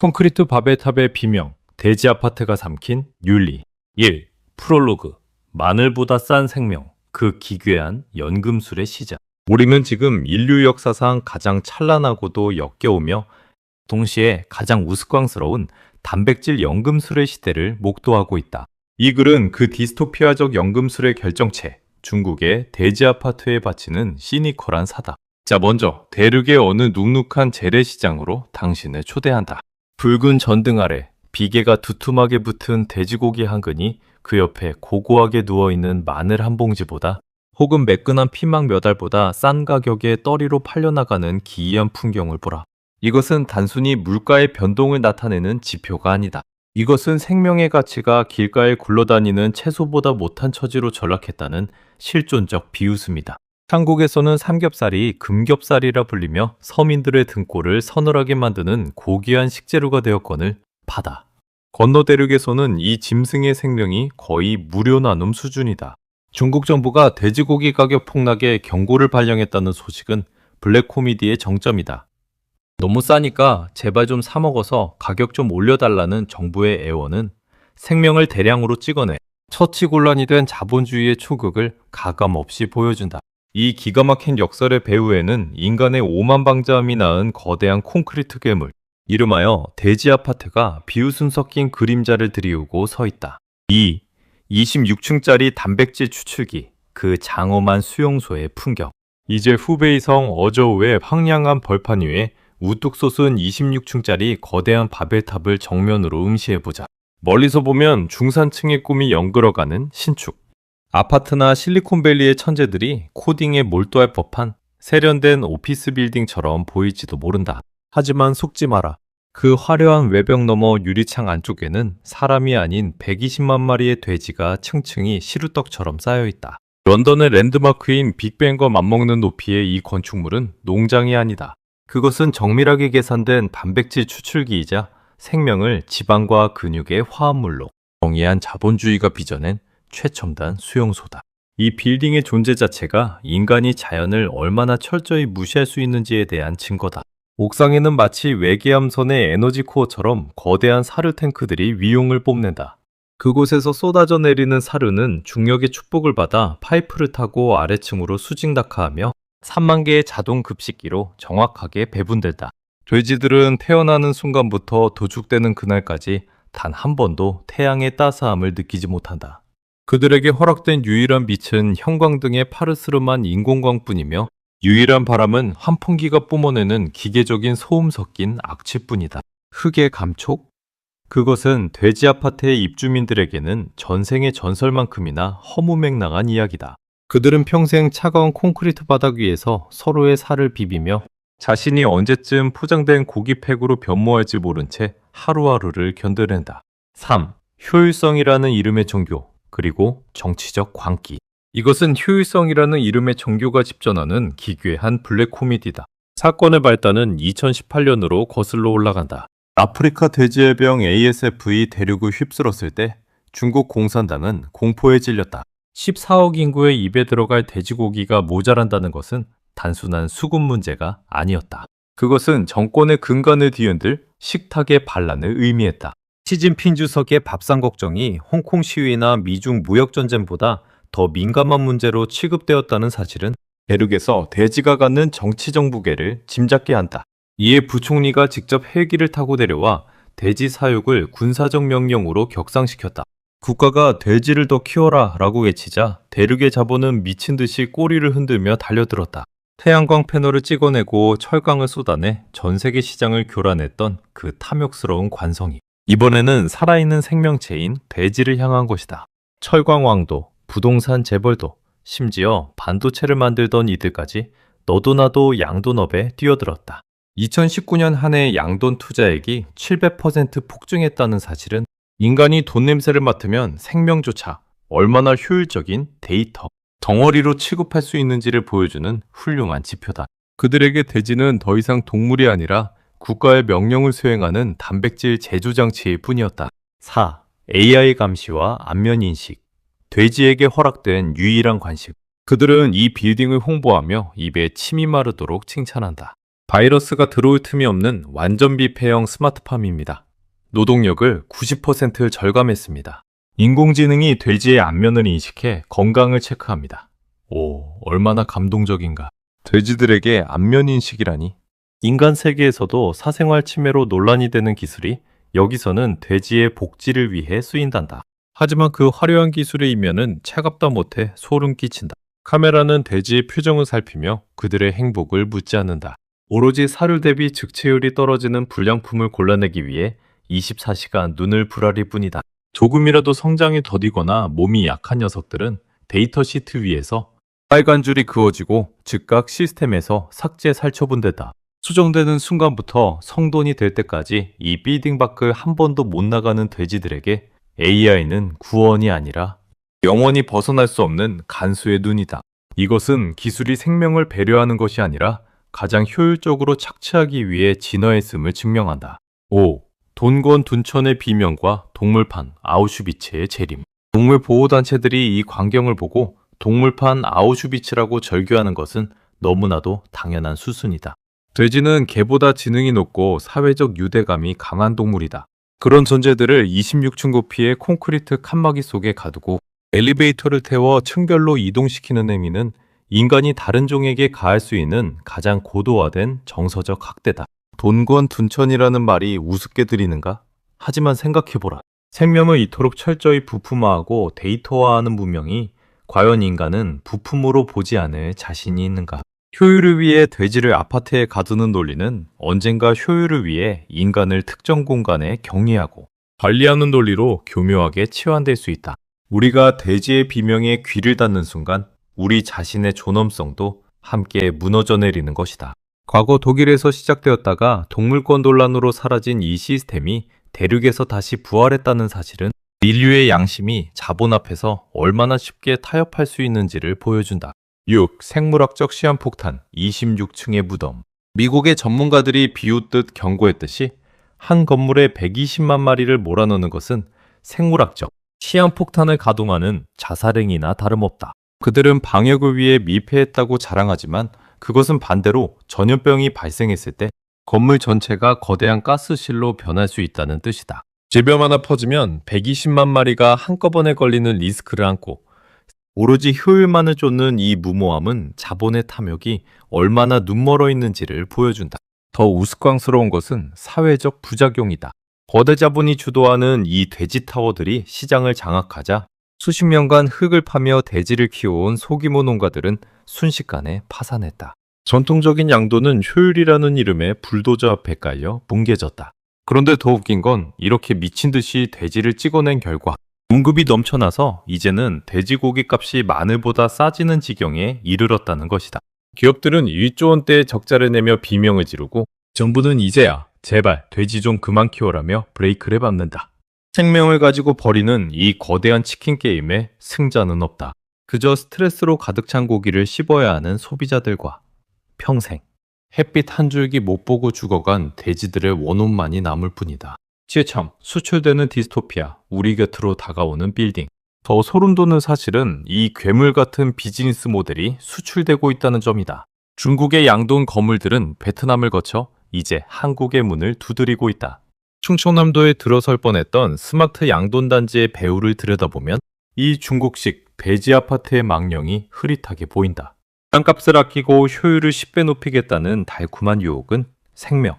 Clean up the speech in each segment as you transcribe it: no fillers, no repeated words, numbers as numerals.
콘크리트 바벨탑의 비명, 돼지 아파트가 삼킨 윤리. 1. 프롤로그. 마늘보다 싼 생명, 그 기괴한 연금술의 시작. 우리는 지금 인류 역사상 가장 찬란하고도 역겨우며 동시에 가장 우스꽝스러운 단백질 연금술의 시대를 목도하고 있다. 이 글은 그 디스토피아적 연금술의 결정체, 중국의 돼지 아파트에 바치는 시니컬한 사다. 자, 먼저 대륙의 어느 눅눅한 재래시장으로 당신을 초대한다. 붉은 전등 아래 비계가 두툼하게 붙은 돼지고기 한 근이 그 옆에 고고하게 누워있는 마늘 한 봉지보다 혹은 매끈한 피망 몇 알보다 싼 가격에 떨이로 팔려나가는 기이한 풍경을 보라. 이것은 단순히 물가의 변동을 나타내는 지표가 아니다. 이것은 생명의 가치가 길가에 굴러다니는 채소보다 못한 처지로 전락했다는 실존적 비웃음이다. 한국에서는 삼겹살이 금겹살이라 불리며 서민들의 등골을 서늘하게 만드는 고귀한 식재료가 되었거늘 바다 건너 대륙에서는 이 짐승의 생명이 거의 무료 나눔 수준이다. 중국 정부가 돼지고기 가격 폭락에 경고를 발령했다는 소식은 블랙 코미디의 정점이다. 너무 싸니까 제발 좀 사 먹어서 가격 좀 올려달라는 정부의 애원은 생명을 대량으로 찍어내 처치곤란이 된 자본주의의 초극을 가감없이 보여준다. 이 기가 막힌 역설의 배후에는 인간의 오만방자함이 낳은 거대한 콘크리트 괴물, 이름하여 돼지 아파트가 비웃음 섞인 그림자를 들이우고 서 있다. 2. 26층짜리 단백질 추출기, 그 장엄한 수용소의 풍경. 이제 후베이 성 어저우의 황량한 벌판 위에 우뚝 솟은 26층짜리 거대한 바벨탑을 정면으로 응시해보자. 멀리서 보면 중산층의 꿈이 연그러가는 신축. 아파트나 실리콘밸리의 천재들이 코딩에 몰두할 법한 세련된 오피스 빌딩처럼 보일지도 모른다. 하지만 속지 마라. 그 화려한 외벽 너머 유리창 안쪽에는 사람이 아닌 120만 마리의 돼지가 층층이 시루떡처럼 쌓여있다. 런던의 랜드마크인 빅벤과 맞먹는 높이의 이 건축물은 농장이 아니다. 그것은 정밀하게 계산된 단백질 추출기이자 생명을 지방과 근육의 화합물로 정의한 자본주의가 빚어낸 최첨단 수용소다. 이 빌딩의 존재 자체가 인간이 자연을 얼마나 철저히 무시할 수 있는지에 대한 증거다. 옥상에는 마치 외계함선의 에너지 코어처럼 거대한 사르 탱크들이 위용을 뽐낸다. 그곳에서 쏟아져 내리는 사르는 중력의 축복을 받아 파이프를 타고 아래층으로 수직 낙하하며 3만 개의 자동 급식기로 정확하게 배분된다. 돼지들은 태어나는 순간부터 도축되는 그날까지 단 한 번도 태양의 따스함을 느끼지 못한다. 그들에게 허락된 유일한 빛은 형광등의 파르스름한 인공광뿐이며 유일한 바람은 환풍기가 뿜어내는 기계적인 소음 섞인 악취뿐이다. 흙의 감촉? 그것은 돼지 아파트의 입주민들에게는 전생의 전설만큼이나 허무맹랑한 이야기다. 그들은 평생 차가운 콘크리트 바닥 위에서 서로의 살을 비비며 자신이 언제쯤 포장된 고기팩으로 변모할지 모른 채 하루하루를 견뎌낸다. 3. 효율성이라는 이름의 종교, 그리고 정치적 광기. 이것은 효율성이라는 이름의 종교가 집전하는 기괴한 블랙 코미디다. 사건의 발단은 2018년으로 거슬러 올라간다. 아프리카 돼지해병 ASF의 대륙을 휩쓸었을 때 중국 공산당은 공포에 질렸다. 14억 인구의 입에 들어갈 돼지고기가 모자란다는 것은 단순한 수급 문제가 아니었다. 그것은 정권의 근간을 뒤흔들 식탁의 반란을 의미했다. 시진핑 주석의 밥상 걱정이 홍콩 시위나 미중 무역전쟁보다 더 민감한 문제로 취급되었다는 사실은 대륙에서 돼지가 갖는 정치적 무게를 짐작케 한다. 이에 부총리가 직접 헬기를 타고 내려와 돼지 사육을 군사적 명령으로 격상시켰다. 국가가 돼지를 더 키워라 라고 외치자 대륙의 자본은 미친 듯이 꼬리를 흔들며 달려들었다. 태양광 패널을 찍어내고 철강을 쏟아내 전 세계 시장을 교란했던 그 탐욕스러운 관성이 이번에는 살아있는 생명체인 돼지를 향한 것이다. 철광왕도, 부동산 재벌도, 심지어 반도체를 만들던 이들까지 너도 나도 양돈업에 뛰어들었다. 2019년 한 해 양돈 투자액이 700% 폭증했다는 사실은 인간이 돈 냄새를 맡으면 생명조차 얼마나 효율적인 데이터, 덩어리로 취급할 수 있는지를 보여주는 훌륭한 지표다. 그들에게 돼지는 더 이상 동물이 아니라 국가의 명령을 수행하는 단백질 제조장치일 뿐이었다. 4. AI 감시와 안면인식. 돼지에게 허락된 유일한 관심. 그들은 이 빌딩을 홍보하며 입에 침이 마르도록 칭찬한다. 바이러스가 들어올 틈이 없는 완전 비폐형 스마트팜입니다. 노동력을 90% 절감했습니다. 인공지능이 돼지의 안면을 인식해 건강을 체크합니다. 오, 얼마나 감동적인가. 돼지들에게 안면 인식이라니. 인간 세계에서도 사생활 침해로 논란이 되는 기술이 여기서는 돼지의 복지를 위해 쓰인단다. 하지만 그 화려한 기술의 이면은 차갑다 못해 소름 끼친다. 카메라는 돼지의 표정을 살피며 그들의 행복을 묻지 않는다. 오로지 사료 대비 즉체율이 떨어지는 불량품을 골라내기 위해 24시간 눈을 부라릴 뿐이다. 조금이라도 성장이 더디거나 몸이 약한 녀석들은 데이터 시트 위에서 빨간 줄이 그어지고 즉각 시스템에서 삭제 살처분된다. 수정되는 순간부터 성돈이 될 때까지 이 빌딩 밖을 한 번도 못 나가는 돼지들에게 AI는 구원이 아니라 영원히 벗어날 수 없는 간수의 눈이다. 이것은 기술이 생명을 배려하는 것이 아니라 가장 효율적으로 착취하기 위해 진화했음을 증명한다. 5. 돈건 둔천의 비명과 동물판 아우슈비츠의 재림. 동물보호단체들이 이 광경을 보고 동물판 아우슈비츠라고 절규하는 것은 너무나도 당연한 수순이다. 돼지는 개보다 지능이 높고 사회적 유대감이 강한 동물이다. 그런 존재들을 26층 높이의 콘크리트 칸막이 속에 가두고 엘리베이터를 태워 층별로 이동시키는 행위는 인간이 다른 종에게 가할 수 있는 가장 고도화된 정서적 학대다. 돈건 둔천이라는 말이 우습게 들리는가? 하지만 생각해보라. 생명을 이토록 철저히 부품화하고 데이터화하는 문명이 과연 인간은 부품으로 보지 않을 자신이 있는가? 효율을 위해 돼지를 아파트에 가두는 논리는 언젠가 효율을 위해 인간을 특정 공간에 격리하고 관리하는 논리로 교묘하게 치환될 수 있다. 우리가 돼지의 비명에 귀를 닫는 순간 우리 자신의 존엄성도 함께 무너져 내리는 것이다. 과거 독일에서 시작되었다가 동물권 논란으로 사라진 이 시스템이 대륙에서 다시 부활했다는 사실은 인류의 양심이 자본 앞에서 얼마나 쉽게 타협할 수 있는지를 보여준다. 6. 생물학적 시한폭탄 26층의 무덤. 미국의 전문가들이 비웃듯 경고했듯이 한 건물에 120만 마리를 몰아넣는 것은 생물학적 시한폭탄을 가동하는 자살행위나 다름없다. 그들은 방역을 위해 밀폐했다고 자랑하지만 그것은 반대로 전염병이 발생했을 때 건물 전체가 거대한 가스실로 변할 수 있다는 뜻이다. 질병 하나 퍼지면 120만 마리가 한꺼번에 걸리는 리스크를 안고 오로지 효율만을 쫓는 이 무모함은 자본의 탐욕이 얼마나 눈멀어 있는지를 보여준다. 더 우스꽝스러운 것은 사회적 부작용이다. 거대 자본이 주도하는 이 돼지 타워들이 시장을 장악하자 수십 년간 흙을 파며 돼지를 키워온 소규모 농가들은 순식간에 파산했다. 전통적인 양도는 효율이라는 이름의 불도저 앞에 깔려 뭉개졌다. 그런데 더 웃긴 건 이렇게 미친 듯이 돼지를 찍어낸 결과 공급이 넘쳐나서 이제는 돼지고기 값이 마늘보다 싸지는 지경에 이르렀다는 것이다. 기업들은 1조 원대의 적자를 내며 비명을 지르고 정부는 이제야 제발 돼지 좀 그만 키워라며 브레이크를 밟는다. 생명을 가지고 벌이는 이 거대한 치킨 게임에 승자는 없다. 그저 스트레스로 가득 찬 고기를 씹어야 하는 소비자들과 평생 햇빛 한 줄기 못 보고 죽어간 돼지들의 원혼만이 남을 뿐이다. 참, 수출되는 디스토피아, 우리 곁으로 다가오는 빌딩. 더 소름 돋는 사실은 이 괴물 같은 비즈니스 모델이 수출되고 있다는 점이다. 중국의 양돈 거물들은 베트남을 거쳐 이제 한국의 문을 두드리고 있다. 충청남도에 들어설 뻔했던 스마트 양돈 단지의 배후를 들여다보면 이 중국식 돼지 아파트의 망령이 흐릿하게 보인다. 땅값을 아끼고 효율을 10배 높이겠다는 달콤한 유혹은 생명.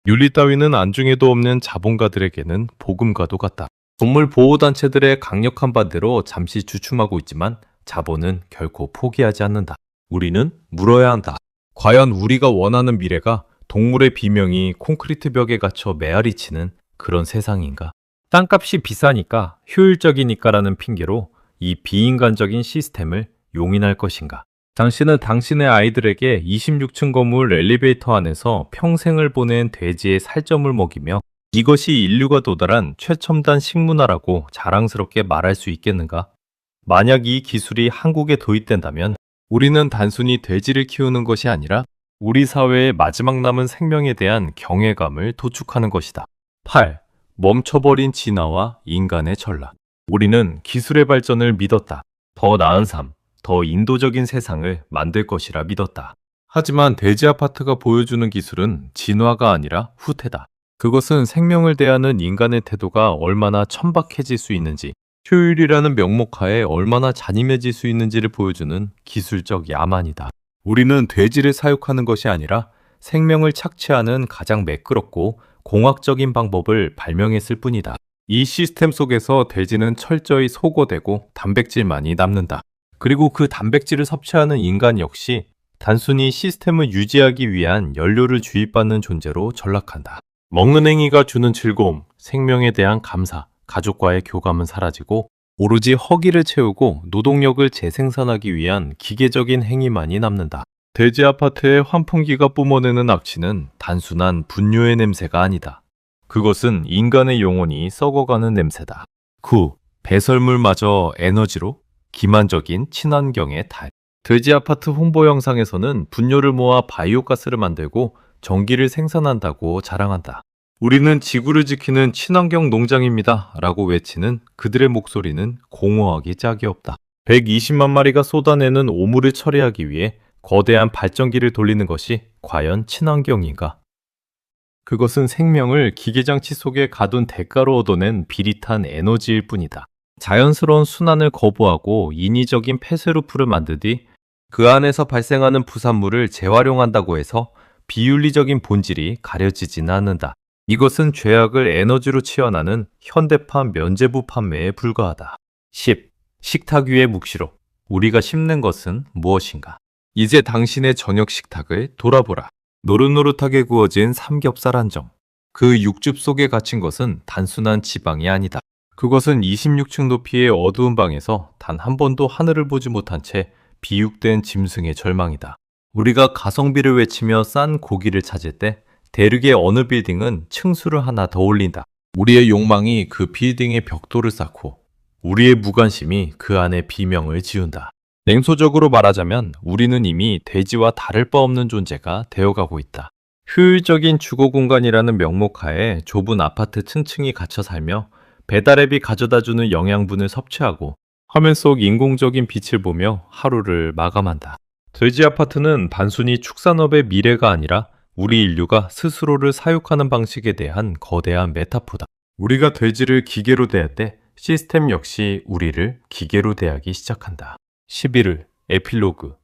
윤리 따위는 안중에도 없는 자본가들에게는 복음과도 같다. 동물보호단체들의 강력한 반대로 잠시 주춤하고 있지만 자본은 결코 포기하지 않는다. 우리는 물어야 한다. 과연 우리가 원하는 미래가 동물의 비명이 콘크리트 벽에 갇혀 메아리 치는 그런 세상인가? 땅값이 비싸니까 효율적이니까라는 핑계로 이 비인간적인 시스템을 용인할 것인가? 당신은 당신의 아이들에게 26층 건물 엘리베이터 안에서 평생을 보낸 돼지의 살점을 먹이며 이것이 인류가 도달한 최첨단 식문화라고 자랑스럽게 말할 수 있겠는가? 만약 이 기술이 한국에 도입된다면 우리는 단순히 돼지를 키우는 것이 아니라 우리 사회의 마지막 남은 생명에 대한 경외감을 도축하는 것이다. 8. 멈춰버린 진화와 인간의 전락. 우리는 기술의 발전을 믿었다. 더 나은 삶, 더 인도적인 세상을 만들 것이라 믿었다. 하지만 대지 아파트가 보여주는 기술은 진화가 아니라 후퇴다. 그것은 생명을 대하는 인간의 태도가 얼마나 천박해질 수 있는지, 효율이라는 명목하에 얼마나 잔인해질 수 있는지를 보여주는 기술적 야만이다. 우리는 돼지를 사육하는 것이 아니라 생명을 착취하는 가장 매끄럽고 공학적인 방법을 발명했을 뿐이다. 이 시스템 속에서 돼지는 철저히 소거되고 단백질만이 남는다. 그리고 그 단백질을 섭취하는 인간 역시 단순히 시스템을 유지하기 위한 연료를 주입받는 존재로 전락한다. 먹는 행위가 주는 즐거움, 생명에 대한 감사, 가족과의 교감은 사라지고 오로지 허기를 채우고 노동력을 재생산하기 위한 기계적인 행위만이 남는다. 돼지 아파트의 환풍기가 뿜어내는 악취는 단순한 분뇨의 냄새가 아니다. 그것은 인간의 영혼이 썩어가는 냄새다. 9. 배설물마저 에너지로 기만적인 친환경의 달. 돼지 아파트 홍보 영상에서는 분뇨를 모아 바이오가스를 만들고 전기를 생산한다고 자랑한다. 우리는 지구를 지키는 친환경 농장입니다 라고 외치는 그들의 목소리는 공허하기 짝이 없다. 120만 마리가 쏟아내는 오물을 처리하기 위해 거대한 발전기를 돌리는 것이 과연 친환경인가? 그것은 생명을 기계장치 속에 가둔 대가로 얻어낸 비릿한 에너지일 뿐이다. 자연스러운 순환을 거부하고 인위적인 폐쇄루프를 만들디 그 안에서 발생하는 부산물을 재활용한다고 해서 비윤리적인 본질이 가려지지는 않는다. 이것은 죄악을 에너지로 치환하는 현대판 면제부 판매에 불과하다. 10. 식탁 위의 묵시록. 우리가 심는 것은 무엇인가? 이제 당신의 저녁 식탁을 돌아보라. 노릇노릇하게 구워진 삼겹살 한 점. 그 육즙 속에 갇힌 것은 단순한 지방이 아니다. 그것은 26층 높이의 어두운 방에서 단 한 번도 하늘을 보지 못한 채 비육된 짐승의 절망이다. 우리가 가성비를 외치며 싼 고기를 찾을 때 대륙의 어느 빌딩은 층수를 하나 더 올린다. 우리의 욕망이 그 빌딩의 벽돌을 쌓고 우리의 무관심이 그 안에 비명을 지운다. 냉소적으로 말하자면 우리는 이미 돼지와 다를 바 없는 존재가 되어가고 있다. 효율적인 주거 공간이라는 명목하에 좁은 아파트 층층이 갇혀 살며 배달앱이 가져다주는 영양분을 섭취하고 화면 속 인공적인 빛을 보며 하루를 마감한다. 돼지 아파트는 단순히 축산업의 미래가 아니라 우리 인류가 스스로를 사육하는 방식에 대한 거대한 메타포다. 우리가 돼지를 기계로 대할 때 시스템 역시 우리를 기계로 대하기 시작한다. 11일 에필로그.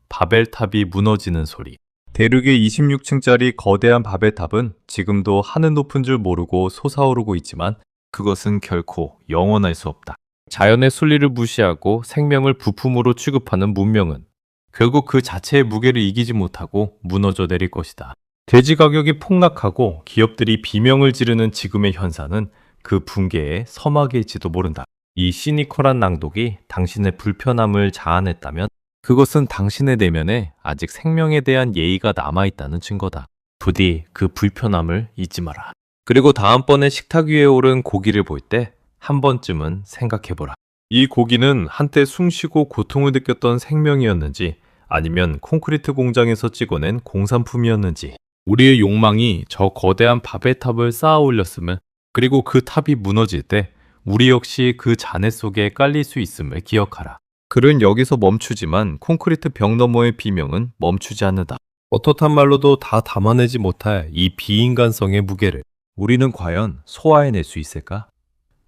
바벨탑이 무너지는 소리. 대륙의 26층짜리 거대한 바벨탑은 지금도 하늘 높은 줄 모르고 솟아오르고 있지만 그것은 결코 영원할 수 없다. 자연의 순리를 무시하고 생명을 부품으로 취급하는 문명은 결국 그 자체의 무게를 이기지 못하고 무너져 내릴 것이다. 돼지 가격이 폭락하고 기업들이 비명을 지르는 지금의 현상은 그 붕괴의 서막일지도 모른다. 이 시니컬한 낭독이 당신의 불편함을 자아냈다면 그것은 당신의 내면에 아직 생명에 대한 예의가 남아있다는 증거다. 부디 그 불편함을 잊지 마라. 그리고 다음번에 식탁 위에 오른 고기를 볼 때 한 번쯤은 생각해보라. 이 고기는 한때 숨쉬고 고통을 느꼈던 생명이었는지 아니면 콘크리트 공장에서 찍어낸 공산품이었는지 우리의 욕망이 저 거대한 바벨탑을 쌓아 올렸음을 그리고 그 탑이 무너질 때 우리 역시 그 잔해 속에 깔릴 수 있음을 기억하라. 글은 여기서 멈추지만 콘크리트 벽 너머의 비명은 멈추지 않는다. 어떻단 말로도 다 담아내지 못할 이 비인간성의 무게를 우리는 과연 소화해낼 수 있을까?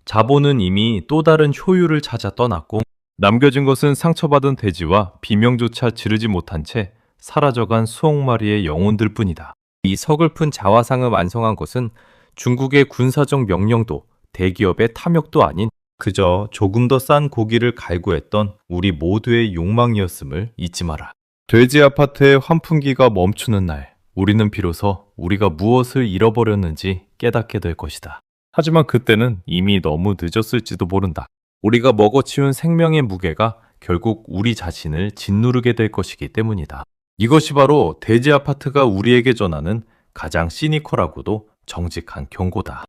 자본은 이미 또 다른 효율을 찾아 떠났고 남겨진 것은 상처받은 돼지와 비명조차 지르지 못한 채 사라져간 수억 마리의 영혼들 뿐이다. 이 서글픈 자화상을 완성한 것은 중국의 군사적 명령도 대기업의 탐욕도 아닌 그저 조금 더 싼 고기를 갈구했던 우리 모두의 욕망이었음을 잊지 마라. 돼지 아파트의 환풍기가 멈추는 날 우리는 비로소 우리가 무엇을 잃어버렸는지 깨닫게 될 것이다. 하지만 그때는 이미 너무 늦었을지도 모른다. 우리가 먹어치운 생명의 무게가 결국 우리 자신을 짓누르게 될 것이기 때문이다. 이것이 바로 돼지 아파트가 우리에게 전하는 가장 시니컬하고도 정직한 경고다.